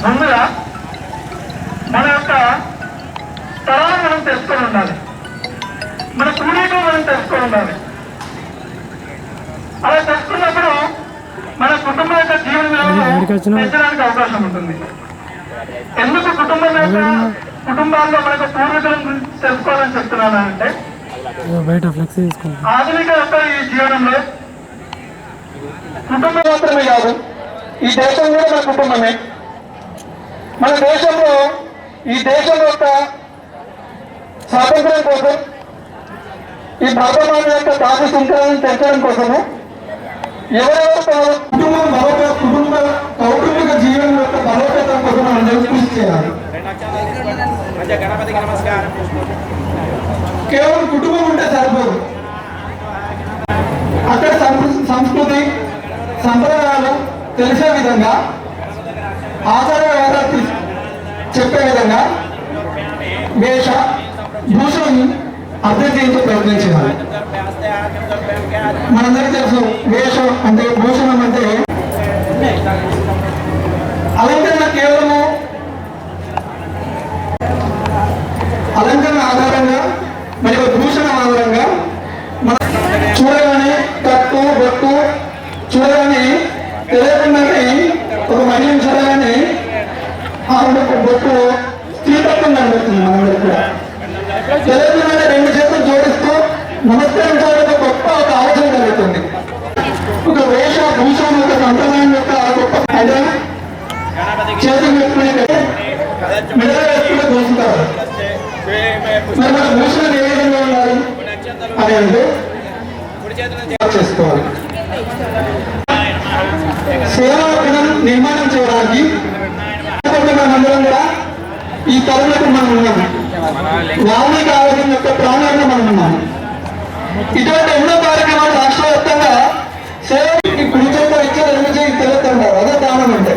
ముందుగా మన యొక్క తరాన్ని మనం తెలుసుకొని ఉండాలి, మన పూర్వీకులు మనం తెలుసుకొని ఉండాలి. అలా తెలుసుకున్నప్పుడు మన కుటుంబం యొక్క జీవన విలువను పెంచడానికి అవకాశం ఉంటుంది. ఎందుకు కుటుంబాల్లో మనకు పూర్వీకుల గురించి తెలుసుకోవాలని చెప్తున్నాను అంటే, ఆధునిక యొక్క ఈ జీవనంలో కుటుంబం మాత్రమే కాదు, ఈ దేశం కూడా మన కుటుంబమే. మన దేశంలో ఈ దేశం యొక్క స్వాతంత్ర్యం కోసం, ఈ భారతమాత యొక్క దాసి సంఖ్యలను పెంచడం కోసము ఎవరెవరు కుటుంబం కుటుంబ కౌటుంబిక జీవనం యొక్క బలోపేతం కోసం మనం కృషి చేయాలి. కేవలం కుటుంబం ఉంటే సరిపోదు, అక్కడ సంస్కృతి సంప్రదాయాలు తెలిసే విధంగా, ఆచార వ్యవహారాలు చెప్పే విధంగా వేష భూషణం అర్థం చేయించే ప్రయత్నం చేయాలి. మనందరికీ తెలుసు, వేషం అంటే భూషణం అంటే అలంకరణ, కేవలము అలంకరణ ఆధారంగా మరియు భూషణ ఆధారంగా మనం చూడగానే కట్టు బొట్టు చూడగానే తెలియకుండానే ఒక మహిళను చూడగానే ఆవిడ బొట్టు స్త్రీతత్వం కనబడుతుంది. మనందరికి కూడా తెలియకుండానే రెండు చేతులు జోడిస్తూ నమస్కారం చేయడం గొప్ప ఒక ఆలోచన కలుగుతుంది. ఒక వేష భూషణం యొక్క సంప్రదాయం యొక్క గొప్ప అంటే చేతులు పెట్టుకునే మెడలో వేసుకుంటే దోచుతారు. మరి మన భూషణం ఏ విధంగా ఉండాలి అని అంటే చేసుకోవాలి. సేవా గుణం నిర్మాణం చేయడానికి మనందరం కూడా ఈ తరుణకు మనం ఉన్నాము. వాల్మీకి ఆరోగ్యం యొక్క ప్రాణాలను మనం ఉన్నాము. ఇటువంటి ఎన్నో కార్యక్రమాలు రాష్ట్ర వ్యాప్తంగా సేవ కుడి చేత ఇచ్చే రెండు చేయి తెలుస్తుంటారు. అదే దానం అంటే,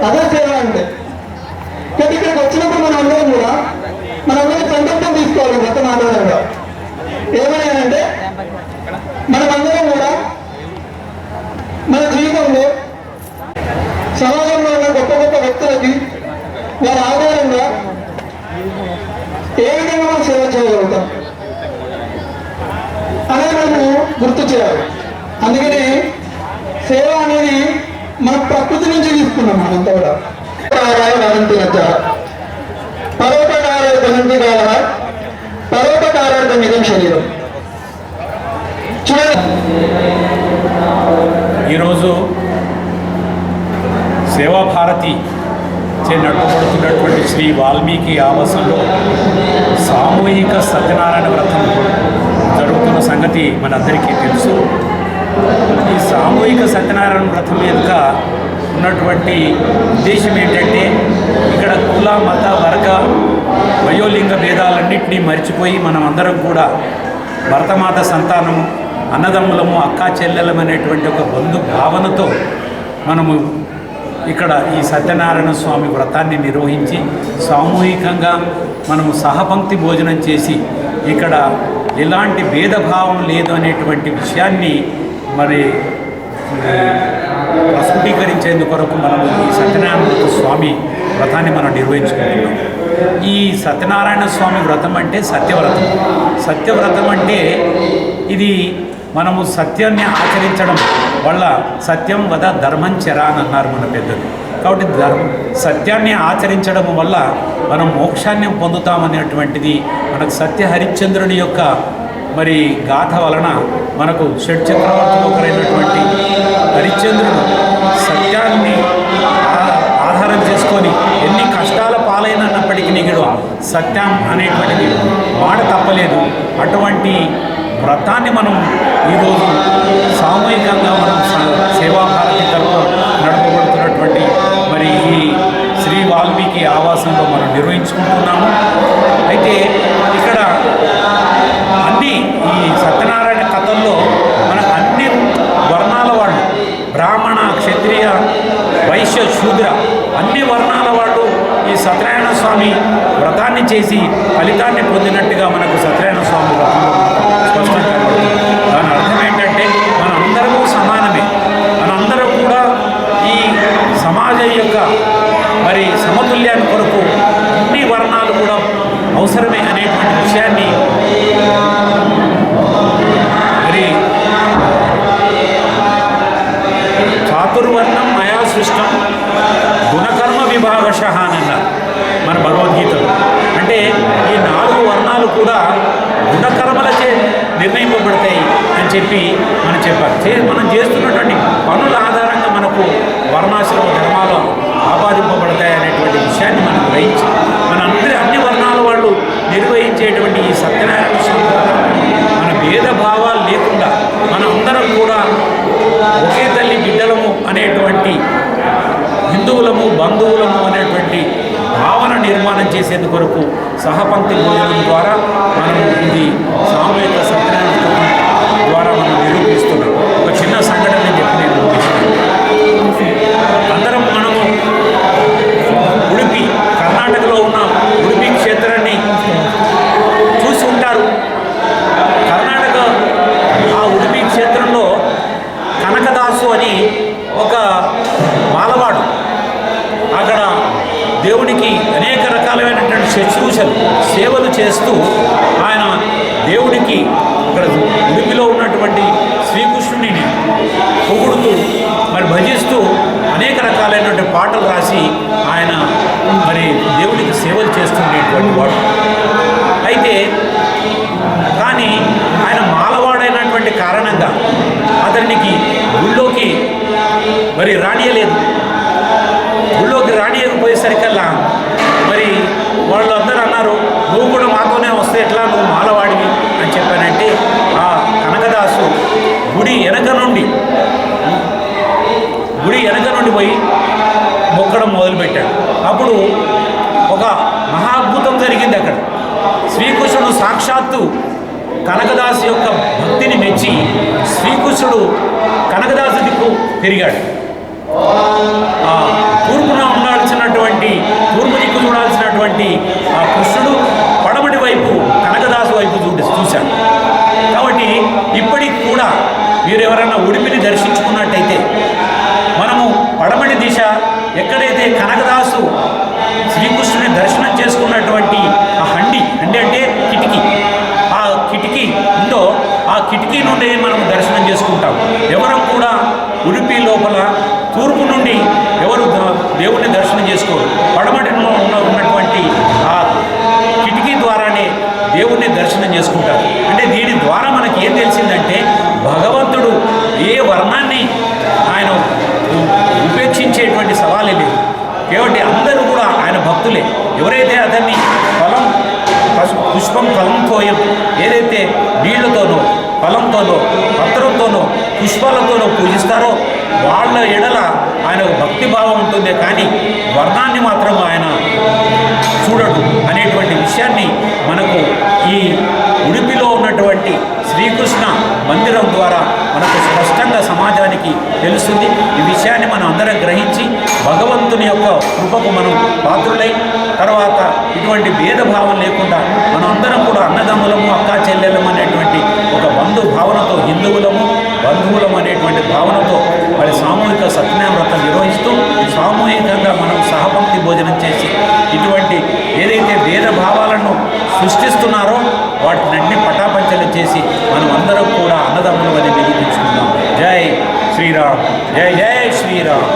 అదే సేవ అంటే. కానీ ఇక్కడికి వచ్చినప్పుడు మనం అందరం కూడా మనందరం సంకల్పం తీసుకోవాలి గతం ఆధారంగా. ఏమైనా అంటే మనమందరం కూడా మన జీవితంలో సమాజంలో ఉన్న గొప్ప గొప్ప వ్యక్తులకి వారి ఆధారంగా ఏ విధంగా మనం సేవ చేయగలుగుతాం అనేది మనము గుర్తు చేయాలి. అందుకని సేవ అనేది మన ప్రకృతి నుంచి తీసుకున్నాం. మనంతా కూడా పరోపకారాయ ధనంతి కాల పరోపకారార్థం ఇదం శరీరం. ఈరోజు సేవాభారతి చే నడపబడుతున్నటువంటి శ్రీ వాల్మీకి ఆవాసంలో సామూహిక సత్యనారాయణ వ్రతం జరుగుతున్న సంగతి మనందరికీ తెలుసు. ఈ సామూహిక సత్యనారాయణ వ్రతం వెనుక ఉన్నటువంటి ఉద్దేశం ఏంటంటే, ఇక్కడ కుల మత వర్గ వయోలింగ భేదాలన్నింటినీ మర్చిపోయి మనం అందరం కూడా భరతమాత సంతానం, అన్నదమ్ములము, అక్కా చెల్లెలం అనేటువంటి ఒక బంధు భావనతో మనము ఇక్కడ ఈ సత్యనారాయణ స్వామి వ్రతాన్ని నిర్వహించి సామూహికంగా మనము సహపంక్తి భోజనం చేసి ఇక్కడ ఎలాంటి భేదభావం లేదు అనేటువంటి విషయాన్ని మరి ప్రస్ఫుటీకరించేందుకు కొరకు మనము ఈ సత్యనారాయణ స్వామి వ్రతాన్ని మనం నిర్వహించుకుంటున్నాం. ఈ సత్యనారాయణ స్వామి వ్రతం అంటే సత్యవ్రతం. సత్యవ్రతం అంటే ఇది మనము సత్యాన్ని ఆచరించడం వల్ల, సత్యం వద ధర్మం చెర అని అన్నారు మన పెద్దలు. కాబట్టి సత్యాన్ని ఆచరించడం వల్ల మనం మోక్షాన్ని పొందుతామనేటువంటిది మనకు సత్య హరిశ్చంద్రుని యొక్క మరి గాథ వలన మనకు షడ్ చక్రవర్తులు ఒకరైనటువంటి హరిశ్చంద్రుడు సత్యాన్ని ఆధారం చేసుకొని ఎన్ని కష్టాల పాలైనప్పటికీ కూడా సత్యం అనేటువంటిది మాట తప్పలేదు. అటువంటి వ్రతాన్ని మనం ఈరోజు సామూహికంగా మనం సేవాభారతి తరఫున నడపబడుతున్నటువంటి మరి ఈ శ్రీ వాల్మీకి ఆవాసంలో మనం నిర్వహించుకుంటున్నాము. అయితే ఇక్కడ అన్ని ఈ సత్యనారాయణ కథల్లో మన అన్ని వర్ణాల వాళ్ళు, బ్రాహ్మణ, క్షత్రియ, వైశ్య, శూద్ర అన్ని వర్ణాల వాళ్ళు ఈ సత్యనారాయణ స్వామి వ్రతాన్ని చేసి ఫలితాన్ని పొందినట్టుగా మనకు సత్యనారాయణ స్వామి వ్రతంలో స్పష్టంగా దాని అర్థం ఏంటంటే మనందరము సమానమే. మనందరం కూడా ఈ సమాజం యొక్క మరి సమతుల్యాన్ని కొరకు అన్ని వర్ణాలు కూడా అవసరమే అనేటువంటి విషయాన్ని మరి చాతుర్వర్ణం మయా సృష్టం గుణకర్మ విభాగశ అని అన్నారు మన భగవద్గీతలో. అంటే ఈ 4 వర్ణాలు కూడా గుణకర్మలచే నిర్ణయింపబడతాయి అని చెప్పి మనం చెప్పాలి. మనం చేస్తున్నటువంటి పనుల ఆధారంగా మనకు వర్ణాశ్రమ ధర్మాలు ఆపాదింపబడతాయి అనేటువంటి విషయాన్ని మనం గ్రహించి అన్ని వర్ణాల వాళ్ళు నిర్వహించేటువంటి ఈ సత్యనారాయణ స్వామి మన భేదభావాలు లేకుండా మన అందరం కూడా ఒకే తల్లి బిడ్డలము అనేటువంటి హిందువులము బంధువులము అనేటువంటి భావన నిర్మాణం చేసేందుకు కొరకు సహపంక్తి భోజనం ద్వారా మనం ఇది సామూహిక సత్యనారాయణ స్తోత్రం ద్వారా మనం నిరూపిస్తున్నాం. ఒక చిన్న సంఘటన నేను చెప్పి నేను ముగిస్తున్నాను. అందరం మనము ఉడిపి కర్ణాటకలో ఉన్న ఉడిపి క్షేత్రాన్ని చూసి ఉంటారు. కర్ణాటక ఆ ఉడిపి క్షేత్రంలో కనకదాసు అని ఒక మాలవాడు అక్కడ దేవునికి అనేక రకాలైనటువంటి శుశ్రూషలు సేవలు చేస్తూ ఆయన దేవుడికి ఇక్కడ ఉడిపిలో ఉన్నటువంటి శ్రీకృష్ణుడిని పొగుడుతూ మరి భజిస్తూ అనేక రకాలైనటువంటి పాటలు రాసి ఆయన మరి దేవుడికి సేవలు చేస్తుండేటువంటి వాడు. అయితే కానీ ఆయన మాలవాడైనటువంటి కారణంగా అతనికి గుళ్ళోకి మరి రానియలేదు. గుళ్ళోకి రానియకపోయేసరికల్లా మరి వాళ్ళందరూ అన్నారు, నువ్వు కూడా మాతోనే వస్తే ఎట్లా, నువ్వు మాలవాడివి అని చెప్పానంటే ఆ కనకదాసు గుడి వెనక నుండి పోయి మొక్కడం మొదలుపెట్టాడు. అప్పుడు ఒక మహా అద్భుతం జరిగింది. అక్కడ శ్రీకృష్ణుడు సాక్షాత్తు కనకదాసు యొక్క భక్తిని మెచ్చి శ్రీకృష్ణుడు కనకదాసు దిక్కు తిరిగాడు. తూర్పున తూర్పు దిక్కు చూడాల్సినటువంటి ఆ కృష్ణుడు పడమటి వైపు కనకదాసు వైపు చూశాడు. కాబట్టి ఇప్పటికి కూడా మీరు ఎవరైనా ఉడిపిని దర్శించుకున్నట్టయితే మనము పడమటి దిశ ఎక్కడైతే కనకదాసు శ్రీకృష్ణుని దర్శనం చేసుకున్నటువంటి ఆ హండి అంటే కిటికీ, ఆ కిటికీ ఉందో ఆ కిటికీ నుండి మనం దర్శనం చేసుకుంటాం. ఎవరం కూడా ఉడిపి లోపల తూర్పు నుండి ఎవరు దేవుణ్ణి దర్శనం చేసుకోరు. పడమటిలో ఉన్నటువంటి ఆ కిటికీ ద్వారానే దేవుణ్ణి దర్శనం చేసుకుంటారు. అంటే దీని ద్వారా మనకి ఏం తెలిసిందంటే భగవంతుడు ఏ వర్ణాన్ని ఆయన ఉపేక్షించేటువంటి సవాలే లేదు. కాబట్టి అందరూ కూడా ఆయన భక్తులే. ఎవరైతే అతన్ని ఫలం పుష్పం ఫలంతోయం ఏదైతే నీళ్లతోనో ఫలంతోనో పత్రంతోనో పుష్పాలతోనో పూజిస్తారో వాళ్ళ ఎడల ఆయన భక్తిభావం ఉంటుందే కానీ వర్ణాన్ని మాత్రం ఆయన చూడడు అనేటువంటి విషయాన్ని మనకు ఈ ఉడిపిలో ఉన్నటువంటి శ్రీకృష్ణ మందిరం ద్వారా మనకు స్పష్టంగా సమాజానికి తెలుస్తుంది. ఈ విషయాన్ని మనం అందరం గ్రహించి భగవంతుని యొక్క కృపకు మనం పాత్రులై తర్వాత ఇటువంటి భేదభావం లేకుండా మనం అందరం కూడా అన్నదమ్ములము అక్కా చెల్లెలము అనేటువంటి ఒక బంధు భావనతో హిందువులము బంధువులము అనేటువంటి భావనతో మరి సామూహిక సత్యనారాయణ వ్రతం నిర్వహిస్తూ సామూహికంగా మనం సహపంక్తి భోజనం చేసి ఇటువంటి ఏదైతే భేదభావాలను సృష్టిస్తున్నారో వాటినన్నీ పటాపంచలు చేసి మనం అందరం కూడా అన్నదమ్ములు అని నిరూపించుకుందాం. జై శ్రీరామ్, జై జై శ్రీరామ్.